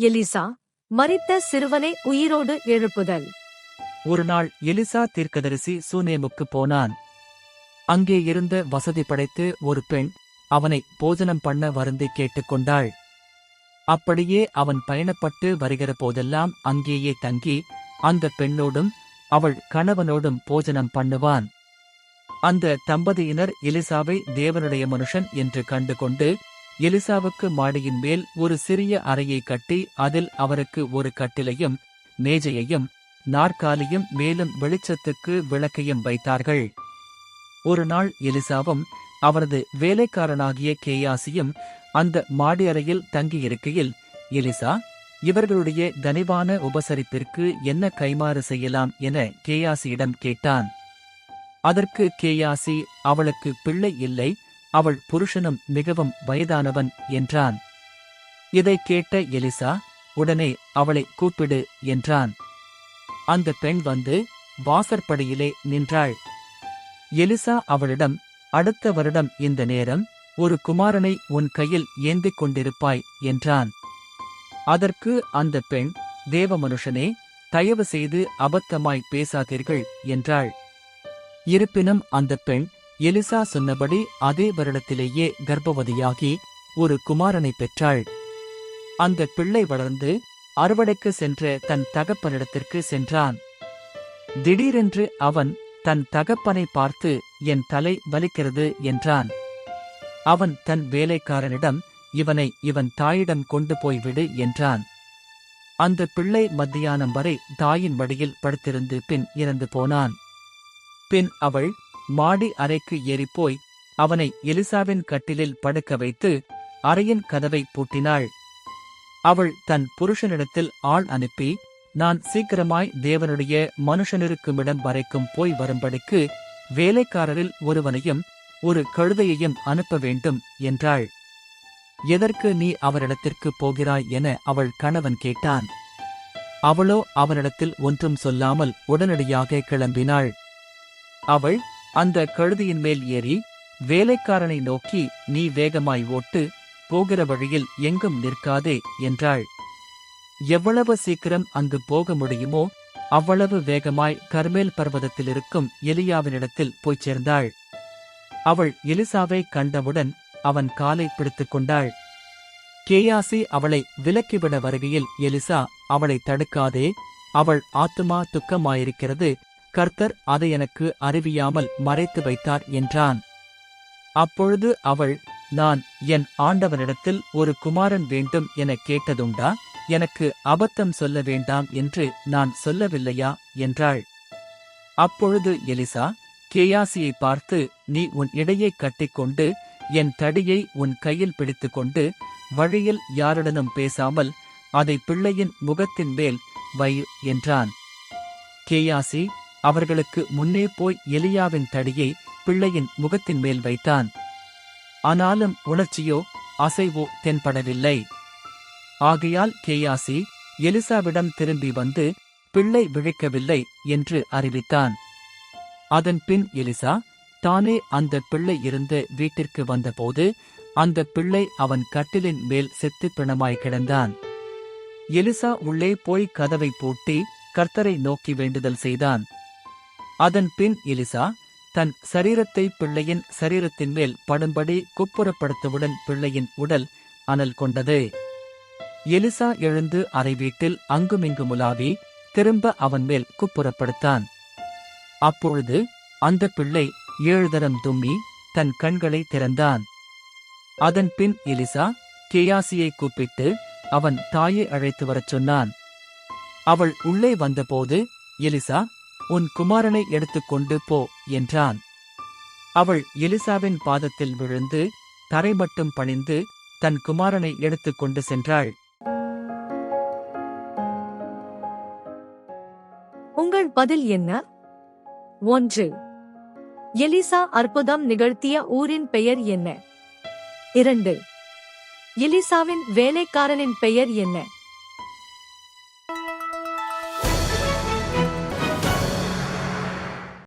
Elisha மரித்த சிறுவனை உயிரோடு எழுப்புதல். ஒருநாள் எலிசா தீர்க்கதரிசி சூனேமுக்கு போனான். அங்கே இருந்த வசதி படைத்து ஒரு பெண் அவனை போஜனம் பண்ண வருந்தி கேட்டுக்கொண்டாள். அப்படியே அவன் பயணப்பட்டு வருகிற போதெல்லாம் அங்கேயே தங்கி அந்த பெண்ணோடும் அவள் கணவனோடும் போஜனம் பண்ணுவான். அந்த தம்பதியினர் எலிசாவை தேவனுடைய மனுஷன் என்று கண்டுகொண்டு எலிசாவுக்கு மாடியின் மேல் ஒரு சிறிய அறையை கட்டி அதில் அவருக்கு ஒரு கட்டிலையும் மேஜையையும் நாற்காலியும் மேலும் வெளிச்சத்துக்கு விளக்கையும் வைத்தார்கள். ஒரு நாள் எலிசாவும் அவரது வேலைக்காரனாகிய கேயாசியும் அந்த மாடி அறையில் தங்கியிருக்கையில், எலிசா, இவர்களுடைய கனிவான உபசரிப்பிற்கு என்ன கைமாறு செய்யலாம் என கேயாசியிடம் கேட்டான். அதற்கு கேயாசி, அவளுக்கு பிள்ளை இல்லை, அவள் புருஷனும் மிகவும் வயதானவன் என்றான். இதைக் கேட்ட எலிசா, உடனே அவளை கூப்பிடு என்றான். அந்த பெண் வந்து வாசற்படியிலே நின்றாள். எலிசா அவளிடம், அடுத்த வருடம் இந்த நேரம் ஒரு குமாரனை உன் கையில் ஏந்திக் கொண்டிருப்பாய் என்றான். அதற்கு அந்த பெண், தேவ மனுஷனே, தயவு செய்து அபத்தமாய் பேசாதீர்கள் என்றாள். இருப்பினும் அந்த பெண் எலிசா சொன்னபடி அதே வருடத்திலேயே கர்ப்பவதியாகி ஒரு குமாரனை பெற்றாள். அந்த பிள்ளை வளர்ந்து அறுவடைக்கு சென்ற தன் தகப்பனிடத்திற்கு சென்றான். திடீரென்று அவன் தன் தகப்பனை பார்த்து, என் தலை வலிக்கிறது என்றான். அவன் தன் வேலைக்காரனிடம், இவனை இவன் தாயிடம் கொண்டு போய்விடு என்றான். அந்த பிள்ளை மத்தியானம் வரை தாயின் மடியில் படுத்திருந்து பின் இறந்து போனான். பின் அவள் மாடி அறைக்கு ஏறிப்போய் அவனை எலிசாவின் கட்டிலில் படுக்க வைத்து அறையின் கதவை பூட்டினாள். அவள் தன் புருஷனிடத்தில் ஆள் அனுப்பி, நான் சீக்கிரமாய் தேவனுடைய மனுஷனிருக்குமிடம் வரைக்கும் போய் வரும்படிக்கு வேலைக்காரரில் ஒருவனையும் ஒரு கழுதையையும் அனுப்ப வேண்டும் என்றாள். எதற்கு நீ அவரிடத்திற்கு போகிறாய் என அவள் கணவன் கேட்டான். அவளோ அவனிடத்தில் ஒன்றும் சொல்லாமல் உடனடியாக கிளம்பினாள். அவள் அந்த கழுதையின் மேல் ஏறி வேலைக்காரனை நோக்கி, நீ வேகமாய் ஓட்டு, போகிற வழியில் எங்கும் நிற்காதே என்றாள். எவ்வளவு சீக்கிரம் அங்கு போக முடியுமோ அவ்வளவு வேகமாய் கர்மேல் பர்வதத்தில் இருக்கும் எலியாவினிடத்தில் போய்ச் சேர்ந்தாள். அவள் எலிசாவை கண்டவுடன் அவன் காலை பிடித்துக் கொண்டாள். கேயாசி அவளை விலக்கிவிட வருகையில் எலிசா, அவளை தடுக்காதே, அவள் ஆத்துமா துக்கமாயிருக்கிறது, கர்த்தர் அதை எனக்கு அறிவியாமல் மறைத்து வைத்தார் என்றான். அப்பொழுது அவள், நான் என் ஆண்டவனிடத்தில் ஒரு குமாரன் வேண்டும் என கேட்டதுண்டா? எனக்கு அபத்தம் சொல்ல வேண்டாம் என்று நான் சொல்லவில்லையா என்றாள். அப்பொழுது எலிசா கேயாசியை பார்த்து, நீ உன் இடையை கட்டிக்கொண்டு என் தடியை உன் கையில் பிடித்துக்கொண்டு வழியில் யாருடனும் பேசாமல் அதை பிள்ளையின் முகத்தின் மேல் வை என்றான். கேயாசி அவர்களுக்கு முன்னே போய் எலியாவின் தடியை பிள்ளையின் முகத்தின் மேல் வைத்தான். ஆனாலும் உணர்ச்சியோ அசைவோ தென்படவில்லை. ஆகையால் கேயாசி எலிசாவிடம் திரும்பி வந்து, பிள்ளை விழிக்கவில்லை என்று அறிவித்தான். அதன் பின் எலிசா தானே அந்த பிள்ளை இருந்த வீட்டிற்கு வந்தபோது அந்த பிள்ளை அவன் கட்டிலின் மேல் செத்துப் பிணமாய் கிடந்தான். எலிசா உள்ளே போய் கதவை பூட்டி கர்த்தரை நோக்கி வேண்டுதல் செய்தான். அதன் பின் எலிசா தன் சரீரத்தை பிள்ளையின் சரீரத்தின் மேல் படும்படி குப்புறப்படுத்தவுடன் பிள்ளையின் உடல் அனல் கொண்டது. எலிசா எழுந்து அறை வீட்டில் அங்குமிங்குமுலாவி திரும்ப அவன் மேல் குப்புறப்படுத்தான். அப்பொழுது அந்த பிள்ளை 7 தரம் தும்மி தன் கண்களை திறந்தான். அதன் பின் எலிசா கேயாசியை கூப்பிட்டு அவன் தாயை அழைத்து வரச் சொன்னான். அவள் உள்ளே வந்தபோது, எலிசா, உன் குமாரனை எடுத்துக்கொண்டு போ என்றான். அவள் எலிசாவின் பாதத்தில் விழுந்து தரை மட்டும் பணிந்து தன் குமாரனை எடுத்துக்கொண்டு சென்றாள். உங்கள் பதில் என்ன? 1. எலிசா அற்புதம் நிகழ்த்திய ஊரின் பெயர் என்ன? 2. எலிசாவின் வேலைக்காரனின் பெயர் என்ன?